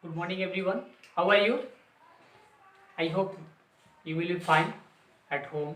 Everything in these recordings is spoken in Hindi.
Good morning, everyone. How are you? I hope you will be fine at home.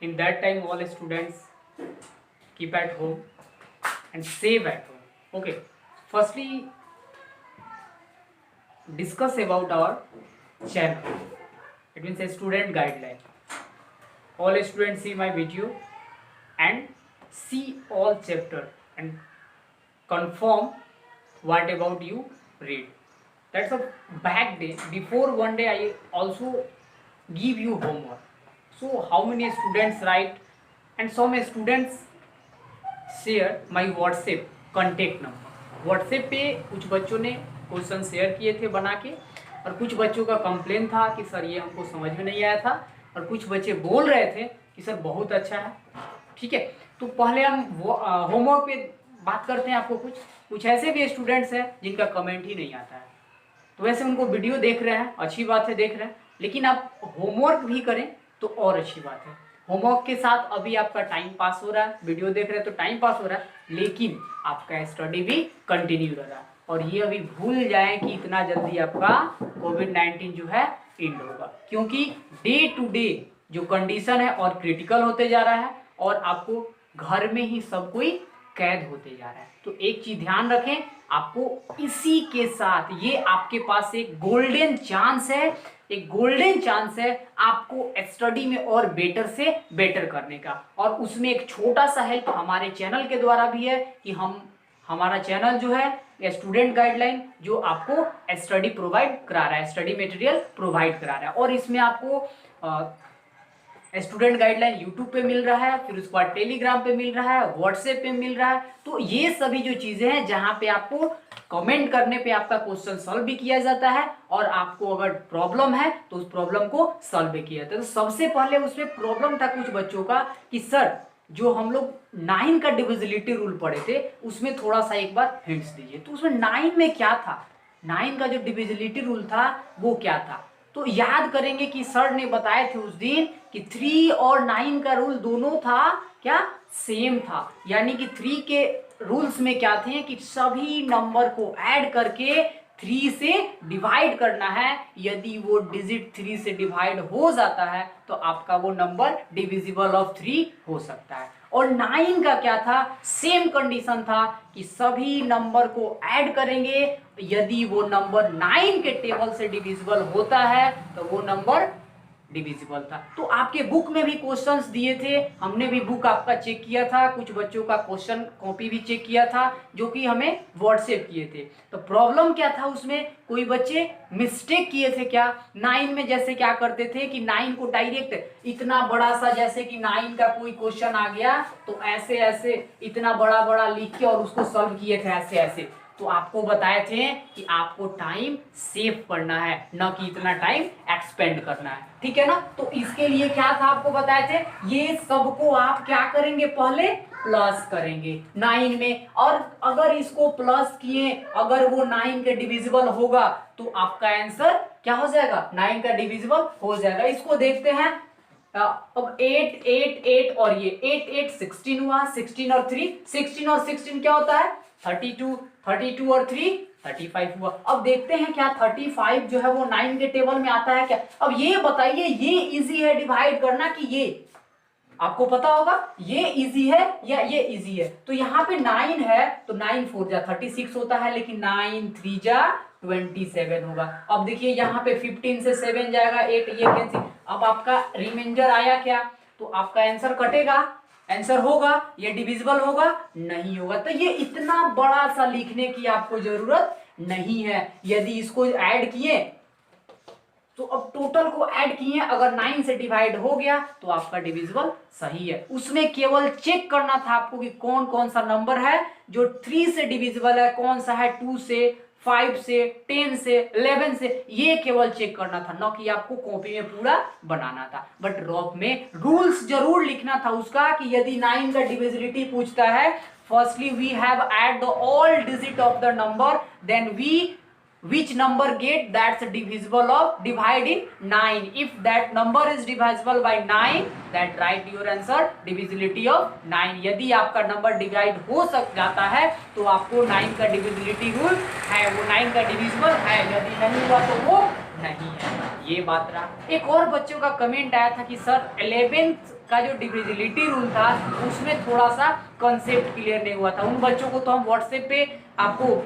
In that time, all students keep at home and save at home. Okay. Firstly, discuss about our channel. It means a student guideline. All students see my video and see all chapter and confirm what about you read. That's a back day. Before one day, I also give you homework. So how many students write, and some students share my WhatsApp contact number. WhatsApp पे कुछ बच्चों ने क्वेश्चन शेयर किए थे बना के, और कुछ बच्चों का कंप्लेन था कि सर ये हमको समझ में नहीं आया था, और कुछ बच्चे बोल रहे थे कि सर बहुत अच्छा है. ठीक है, तो पहले हम होमवर्क पे बात करते हैं. आपको कुछ ऐसे भी स्टूडेंट्स हैं जिनका कमेंट ही नहीं आता है, तो वैसे उनको वीडियो देख रहे हैं, अच्छी बात है, देख रहे हैं, लेकिन आप होमवर्क भी करें तो और अच्छी बात है. होमवर्क के साथ अभी आपका टाइम पास हो रहा है, वीडियो देख रहे हैं तो टाइम पास हो रहा है, लेकिन आपका स्टडी भी कंटिन्यू रह रहा है. और ये अभी भूल जाए कि इतना जल्दी आपका कोविड-19 जो है एंड होगा, क्योंकि डे टू डे जो कंडीशन है और क्रिटिकल होते जा रहा है, और आपको घर में ही सब कोई कैद होते जा रहा है. तो एक चीज ध्यान रखें, आपको इसी के साथ ये आपके पास एक गोल्डन चांस है, एक गोल्डन चांस है आपको स्टडी में और बेटर से बेटर करने का. और उसमें एक छोटा सा हेल्प हमारे चैनल के द्वारा भी है कि हमारा चैनल जो है स्टूडेंट गाइडलाइन जो आपको स्टडी प्रोवाइड करा रहा है, स्टडी मटेरियल प्रोवाइड करा रहा है. और इसमें आपको स्टूडेंट गाइडलाइन यूट्यूब पे मिल रहा है, फिर उसके बाद टेलीग्राम पे मिल रहा है, व्हाट्सएप पे मिल रहा है. तो ये सभी जो चीजें हैं जहां पे आपको कमेंट करने पे आपका क्वेश्चन सॉल्व भी किया जाता है, और आपको अगर प्रॉब्लम है तो उस प्रॉब्लम को सॉल्व भी किया जाता है. तो सबसे पहले उसमें प्रॉब्लम था कुछ बच्चों का कि सर जो हम लोग 9 का डिविजिबिलिटी रूल पढ़े थे उसमें थोड़ा सा एक बार हिंट्स दीजिए. तो उसमें 9 में क्या था, 9 का जो डिविजिबिलिटी रूल था वो क्या था. तो याद करेंगे कि सर ने बताए थे उस दिन कि 3 और 9 का रूल दोनों था क्या, सेम था. यानी कि 3 के रूल्स में क्या थे कि सभी नंबर को ऐड करके 3 से डिवाइड करना है. यदि वो डिजिट 3 से डिवाइड हो जाता है तो आपका वो नंबर डिविजिबल ऑफ 3 हो सकता है. और 9 का क्या था, सेम कंडीशन था कि सभी नंबर को ऐड करेंगे, यदि वो नंबर 9 के टेबल से डिविजिबल होता है तो वो नंबर डिविजिबल था. तो आपके बुक में भी क्वेश्चंस दिए थे, हमने भी बुक आपका चेक किया था, कुछ बच्चों का क्वेश्चन कॉपी भी चेक किया था जो कि हमें व्हाट्सएप किए थे. तो प्रॉब्लम क्या था उसमें, कोई बच्चे मिस्टेक किए थे क्या 9 में, जैसे क्या करते थे कि 9 को डायरेक्ट इतना बड़ा सा, जैसे कि 9 का कोई क्वेश्चन आ गया तो ऐसे ऐसे इतना बड़ा बड़ा लिख के और उसको सॉल्व किए थे ऐसे ऐसे. तो आपको बताए थे कि आपको टाइम सेव करना है, न कि इतना टाइम एक्सपेंड करना है. ठीक है ना. तो इसके लिए क्या था आपको बताए थे, ये सबको आप क्या करेंगे, पहले प्लस करेंगे 9 में, और अगर इसको प्लस किए, अगर वो 9 के डिविजिबल होगा तो आपका आंसर क्या हो जाएगा, 9 का डिविजिबल हो जाएगा. इसको देखते हैं. अब 8 8 8 और ये 8 8 16 हुआ, 16 और 3 16 और 16 क्या होता है 32, 32 और 3 35 हुआ. अब देखते हैं क्या 35 जो है वो 9 के टेबल में आता है क्या. अब ये बताइए, ये इजी है डिवाइड करना कि ये, आपको पता होगा ये इजी है या ये इजी है. तो यहाँ पे 9 है तो 9 4 जा 36 होता है, लेकिन 9 3 जा 27 होगा. अब देखिए यहाँ पे 15 से 7 जाएगा 8, ये कैंसिल. अब आपका रिमाइंडर आया क्या, तो आपका आंसर कटेगा, आंसर होगा, ये डिविजिबल होगा नहीं होगा. तो ये इतना बड़ा सा लिखने की आपको जरूरत नहीं है. यदि इसको ऐड किए तो अब टोटल को ऐड किए, अगर 9 से डिवाइड हो गया तो आपका डिविजिबल सही है. उसमें केवल चेक करना था आपको कि कौन कौन सा नंबर है जो 3 से डिविजिबल है, कौन सा है 2 से, 5 से, 10 से, 11 से, ये केवल चेक करना था, न कि आपको कॉपी में पूरा बनाना था. बट रॉप में रूल्स जरूर लिखना था उसका कि यदि 9 का डिविजिबिलिटी पूछता है, firstly we have add the all digit of the number, then we which number get that's divisible of divide in 9. If that number is divisible by 9, that write your answer divisibility of 9. यदि आपका नंबर डिवाइड हो सक जाता है तो आपको 9 का डिविजिबिलिटी रूल है, वो 9 का डिविजिबल है, यदि नहीं हुआ तो वो नहीं है। ये बात रहा। एक और बच्चों का कमेंट आया था कि सर 11th का जो डिविजिबिलिटी रूल था उसमें थोड़ा सा कॉन्सेप्ट क्लियर नहीं हुआ था। उन बच्चों को तो हम व्हाट्सएप पे आपको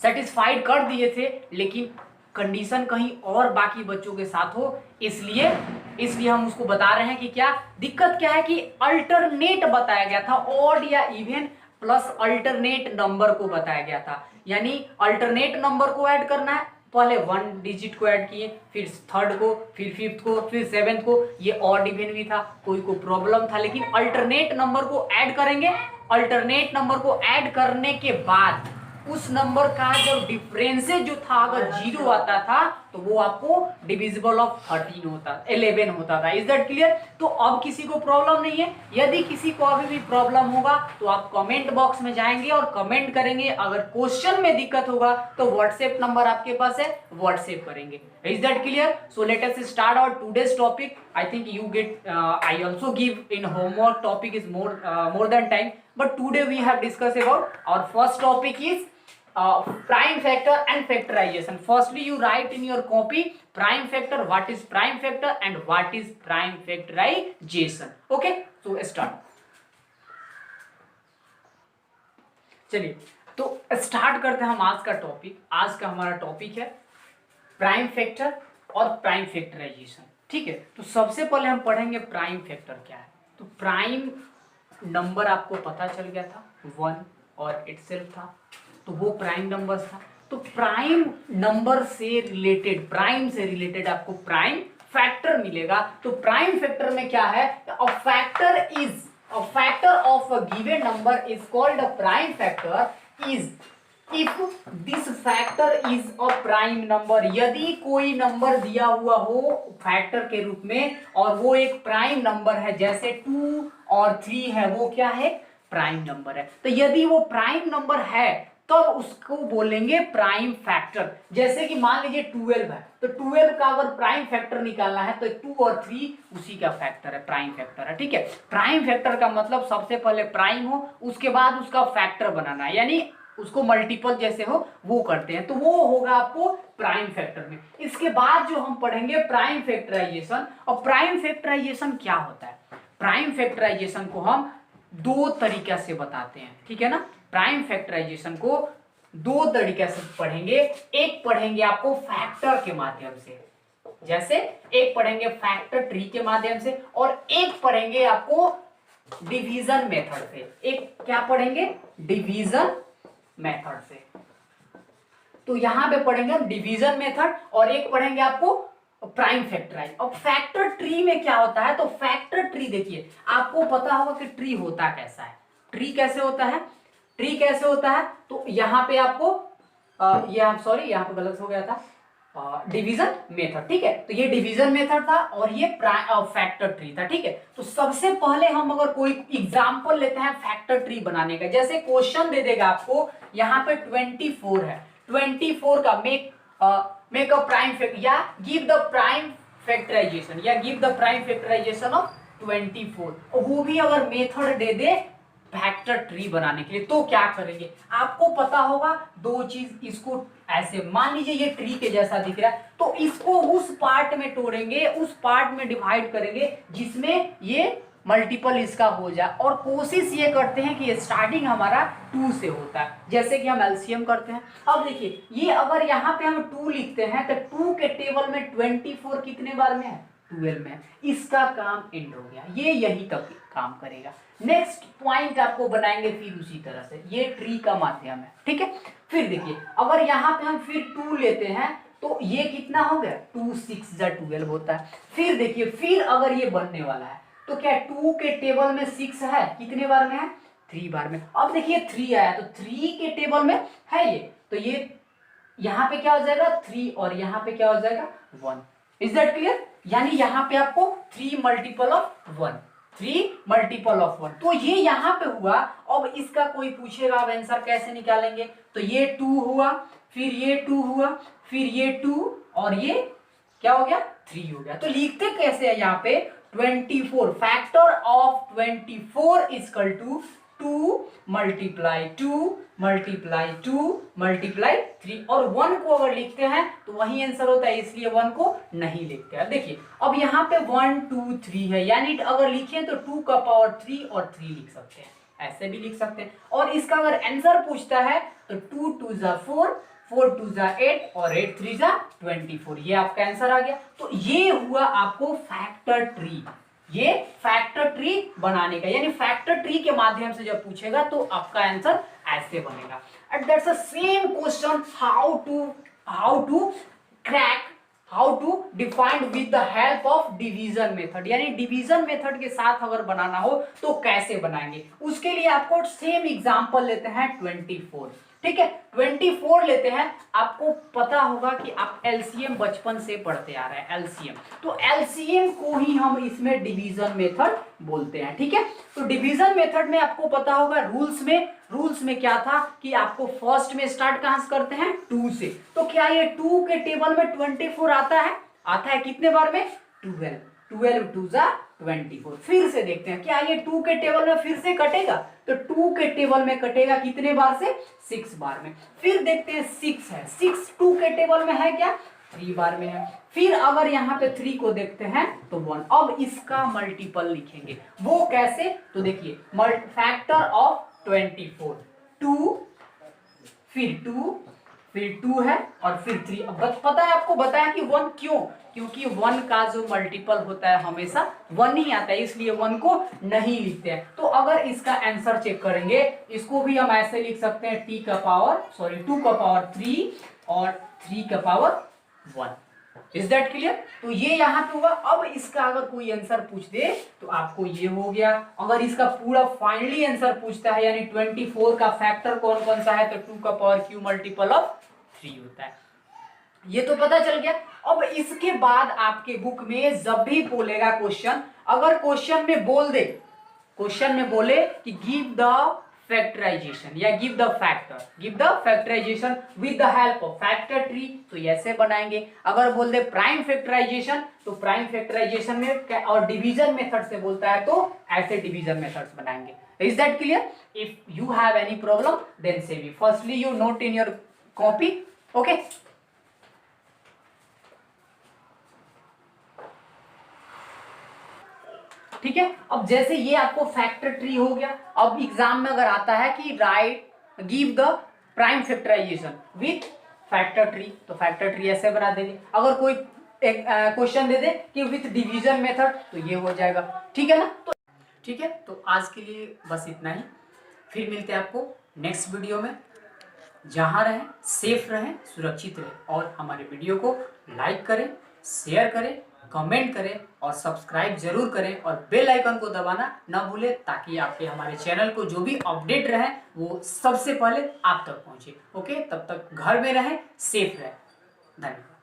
सेटिस्फाइड कर दिए थे, लेकिन कंडीशन कहीं और बाकी बच्चों के साथ हो, इसलिए हम उसको बता रहे हैं कि क्या दिक्कत क्या है कि अल्टरनेट बताया गया था, ऑड या इवन प्लस अल्टरनेट नंबर को बताया गया था। यानी अल्टरनेट नंबर को ऐड करना है, पहले 1 डिजिट को ऐड किए, फिर थर्ड को, फिर फिफ्थ को, फिर सेवेंथ को, ये ऑड इवन भी था, कोई को प्रॉब्लम था, लेकिन अल्टरनेट नंबर को ऐड करेंगे। अल्टरनेट नंबर को ऐड करने के बाद उस नंबर का जो डिफरेंसेस जो था अगर 0 आता था तो वो आपको डिविजिबल ऑफ 11 होता था। Is that clear? तो अब किसी को प्रॉब्लम नहीं है। यदि किसी को अभी भी प्रॉब्लम होगा तो आप कमेंट बॉक्स में जाएंगे और कमेंट करेंगे। अगर क्वेश्चन में दिक्कत होगा तो व्हाट्सएप नंबर आपके पास है, व्हाट्सएप करेंगे। Is that clear? So let us start our today's topic. I think you get I also give in homework topic is more than time, but today we have discussed about our first topic is prime factor and factorization. Firstly, you write in your copy prime factor, what is prime factor and what is prime factorization. Okay, so start. चलिए तो स्टार्ट करते हैं हम आज का टॉपिक। आज का हमारा टॉपिक है प्राइम फैक्टर और प्राइम फैक्टराइजेशन। ठीक है, तो सबसे पहले हम पढ़ेंगे प्राइम फैक्टर क्या है। तो प्राइम नंबर आपको पता चल गया था 1 और इटसेल्फ था, तो वो प्राइम नंबर था। तो प्राइम नंबर से रिलेटेड, प्राइम से रिलेटेड आपको प्राइम फैक्टर मिलेगा। तो प्राइम फैक्टर में क्या है, a factor of a given number is called a prime factor is if this factor is a prime number. यदि कोई नंबर दिया हुआ हो फैक्टर के रूप में और वो एक प्राइम नंबर है, जैसे 2 और 3 है, वो क्या है, प्राइम नंबर है। तो यदि वो प्राइम नंबर है तो उसको बोलेंगे प्राइम फैक्टर। जैसे कि मान लीजिए 12 है, तो 12 का अगर प्राइम फैक्टर निकालना है तो 2 और 3 उसी का फैक्टर है, प्राइम फैक्टर है। ठीक है, प्राइम फैक्टर का मतलब सबसे पहले प्राइम हो, उसके बाद उसका फैक्टर बनाना है, यानी उसको मल्टीपल जैसे हो वो करते हैं, तो वो होगा आपको प्राइम फैक्टर में। इसके बाद जो हम पढ़ेंगे प्राइम फैक्टराइजेशन। और प्राइम फैक्टराइजेशन क्या होता है, प्राइम फैक्टराइजेशन को हम 2 तरीके से बताते हैं। ठीक है ना, प्राइम फैक्टराइजेशन को 2 तरीके से पढ़ेंगे। एक पढ़ेंगे आपको फैक्टर के माध्यम से, जैसे एक पढ़ेंगे फैक्टर ट्री के माध्यम से, और एक पढ़ेंगे आपको डिवीजन मेथड से। एक क्या पढ़ेंगे, डिवीजन मेथड से। तो यहां पे पढ़ेंगे हम डिवीजन मेथड, और एक पढ़ेंगे आपको प्राइम फैक्टराइज। अब फैक्टर ट्री में क्या होता है, तो फैक्टर ट्री देखिए, आपको पता होगा कि ट्री होता कैसा है। ट्री कैसे होता है, ट्री कैसे होता है, तो यहाँ पे आपको सॉरी यहाँ पे गलत हो गया था, डिवीजन मेथड। ठीक है, तो ये डिवीजन मेथड था और ये फैक्टर ट्री था। ठीक है, तो सबसे पहले हम अगर कोई एग्जांपल लेते हैं फैक्टर ट्री बनाने का, जैसे क्वेश्चन दे देगा आपको, यहाँ पे 24 है, 24 का मेक अ प्राइम फैक्टर या गिव द प्राइम फैक्टराइजेशन या give the prime factorisation of 24, वो भी अगर मेथड दे दे फैक्टर ट्री बनाने के लिए, तो क्या करेंगे, आपको पता होगा 2 चीज। इसको ऐसे मान लीजिए ये ट्री के जैसा दिख रहा है, तो इसको उस पार्ट में तोड़ेंगे, उस पार्ट में डिवाइड करेंगे जिसमें ये मल्टीपल इसका हो जाए, और कोशिश ये करते हैं कि स्टार्टिंग हमारा 2 से होता है, जैसे कि हम एलसीएम करते हैं। अब देखिए ये अगर यहाँ पे हम 2 लिखते हैं तो 2 के टेबल में 24 कितने बार में है, 12 में। इसका काम एंड हो गया, ये यही तक काम करेगा। नेक्स्ट पॉइंट आपको बनाएंगे फिर उसी तरह से, ये ट्री का माध्यम है। ठीक है, फिर देखिए अगर यहाँ पे हम फिर 2 लेते हैं तो ये कितना हो गया, 2 6 12 होता है। फिर देखिए फिर अगर ये बनने वाला है तो क्या 2 के टेबल में 6 है, कितने बार में है, 3 बार में। अब देखिए 3 आया तो 3 के टेबल में है ये, तो ये यहाँ पे क्या हो जाएगा 3 और यहाँ पे क्या हो जाएगा 1। Is that clear? यानी यहाँ पे आपको 3 मल्टीपल ऑफ 1, 3 मल्टीपल ऑफ 1, तो ये यहाँ पे हुआ। अब इसका कोई पूछेगा अब आंसर कैसे निकालेंगे, तो ये 2 हुआ, फिर ये 2 हुआ, फिर ये 2 और ये क्या हो गया 3 हो गया। तो लिखते कैसे है यहाँ पे 24, factor of 24 equal to 2 multiply 2 multiply 2 multiply 3, और 1 को अगर लिखते हैं तो वही आंसर होता है, इसलिए 1 को नहीं लिखते हैं। देखिए अब यहाँ पे 1 2 3 है, यानी अगर लिखें तो 2 का पावर 3 और 3 लिख सकते हैं, ऐसे भी लिख सकते हैं। और इसका अगर आंसर पूछता है तो 2 2 जा 4, 4 2 जा 8 और 8 3 जा 24, ये आपका आंसर आ गया। तो ये हुआ आपको फैक्टर ट्री, ये फैक्टर ट्री बनाने का, यानी फैक्टर ट्री के माध्यम से जब पूछेगा तो आपका आंसर ऐसे बनेगा। And that's the same question how to crack, how to defined with the help of division method, यानी डिवीजन मेथड के साथ अगर बनाना हो तो कैसे बनाएंगे। उसके लिए आपको सेम एग्जांपल लेते हैं 24, ठीक है 24 लेते हैं। आपको पता होगा कि आप एलसीएम बचपन से पढ़ते आ रहे हैं, एलसीएम, तो एलसीएम को ही हम इसमें डिवीजन मेथड बोलते हैं, ठीक है। तो डिवीजन मेथड में आपको पता होगा रूल्स में क्या था कि आपको फर्स्ट में स्टार्ट कहां से करते हैं 2 से। तो क्या ये 2 के टेबल में 24 आता है कितने बार में 12, 12 2 जा 24। फिर से देखते हैं क्या ये 2 के टेबल में फिर से कटेगा, तो 2 के टेबल में कटेगा कितने बार से 6 बार में। फिर देखते हैं 6 है, 6 2 के टेबल में है क्या 3 बार में है। फिर अगर यहाँ पे 3 को देखते हैं तो 1, अब इसका मल्टीपल लिखेंगे, वो कैसे, तो देखिए फैक्टर ऑफ 24, 2 फिर 2 है और फिर 3। अब पता है आपको बताया कि 1 क्यों, क्योंकि 1 का जो मल्टीपल होता है हमेशा 1 ही आता है, इसलिए 1 को नहीं लिखते हैं। तो अगर इसका आंसर चेक करेंगे, इसको भी हम ऐसे लिख सकते हैं 2 का पावर 3 और 3 का पावर 1। Is that clear. तो ये यहाँ पे हुआ। अब इसका अगर कोई आंसर पूछ दे तो आपको ये हो गया। अगर इसका पूरा फाइनली आंसर पूछता है, यानी 24 का फैक्टर कौन कौन सा है, तो 2 का पावर क्यू मल्टीपल ऑफ 3 होता है। ये तो पता चल गया। अब इसके बाद आपके बुक में जब भी बोलेगा क्वेश्चन, अगर क्वेश्चन में बोले कि गिव द फैक्टराइजेशन या give the factorization with the help of factor tree, तो ऐसे बनाएंगे। अगर बोल दे प्राइम फैक्टराइजेशन, तो प्राइम फैक्टराइजेशन में, और डिवीजन मेथड से बोलता है तो ऐसे डिवीजन मेथड्स बनाएंगे। Is that clear? If you have any problem then say me, firstly you note in your copy, okay. ठीक है। अब जैसे ये आपको फैक्टर ट्री हो गया, अब एग्जाम में अगर आता है कि give the prime factorization with factor tree, तो फैक्टर ट्री ऐसे बना देंगे। अगर कोई क्वेश्चन दे दे कि विथ डिवीजन मेथड, तो ये हो जाएगा। ठीक है ना। तो ठीक है, तो आज के लिए बस इतना ही। फिर मिलते हैं आपको नेक्स्ट वीडियो में। जहां रहें, सेफ रहें, सुरक्षित रहें, और हमारे वीडियो को लाइक करें, शेयर करें, कमेंट करें और सब्सक्राइब जरूर करें, और बेल आइकन को दबाना ना भूलें, ताकि आपके हमारे चैनल को जो भी अपडेट रहे वो सबसे पहले आप तक पहुंचे। ओके, तब तक घर में रहें, सेफ रहें। धन्यवाद।